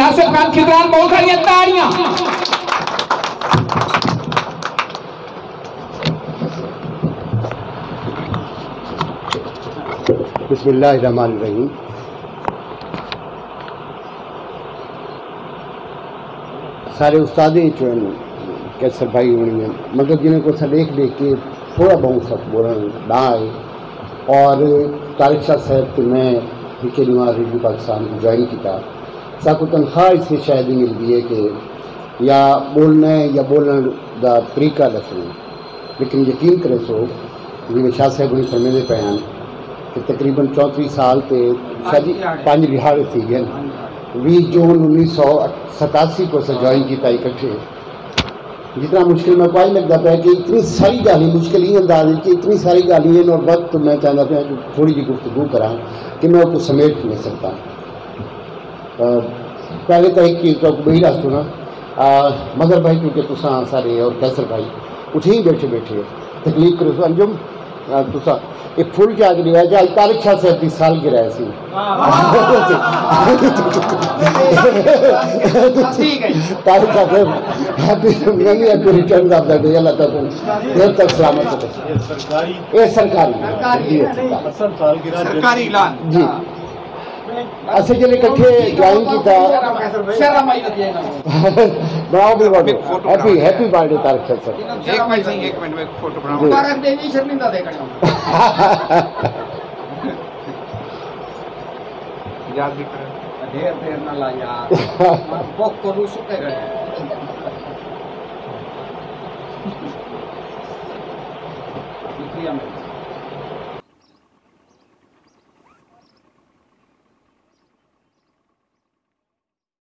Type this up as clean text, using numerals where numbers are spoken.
यासिर खान खिदरान, बहुत सारी ताड़ियां। बिस्मिल्लाहिर्रहमानिर्रहीम। सारे उस्तादें जो कैसर भाई होनी मतलब जिन्हें को देख देख के थोड़ा बहुत सब बोलना ना आए। और तारिक शाह साहब के मैं हिके नवाज रेडियो पाकिस्तान को ज्वाइन किया। साको तनख्वाह इससे शायद ही मिलती है कि या बोलना या बोलने का तरीका दसना, लेकिन यकीन करे सो जिन्हें शाह साहब उन्हें फरमेंदे पे हैं कि तकरीबन 34 साल से शायद 5 रिहाड़े थी गए। 20 जून 1987 को ज्वाइन किया इकट्ठे। जितना मुश्किल मैं कोई लगता पाया कि इतनी सारी गाली मुश्किल ही अंदाज कि इतनी सारी गाली और वक्त मैं चाहता पाया कि थोड़ी जी गुफ्तगू करा कि मैं उसको समेट नहीं सकता। पहले तो एक चीज़ तो बही रहा सुना मजहर भाई, क्योंकि तुसा सारे और कैसर भाई उठे ही बैठे बैठे तकलीफ करो अंजुम तुसा एक फुल जाग लिया आज तारिक शाह साहब की साल गिराया सी तारिक शाह साहब happy return of the day. अल्लाह ताला देर तक सलामत रखे। ये सरकारी ऐलान जी। असं जल्दी इकट्ठे ज्वाइन किया। बनाओ भी बाबू happy happy birthday Tariq Shah साहब। एक मिनट में फोटो बनाओ। मुबारक देनी शर्मिंदा दे कर याद भी करें ढेर देर ना ला यार बुक करू सुते गए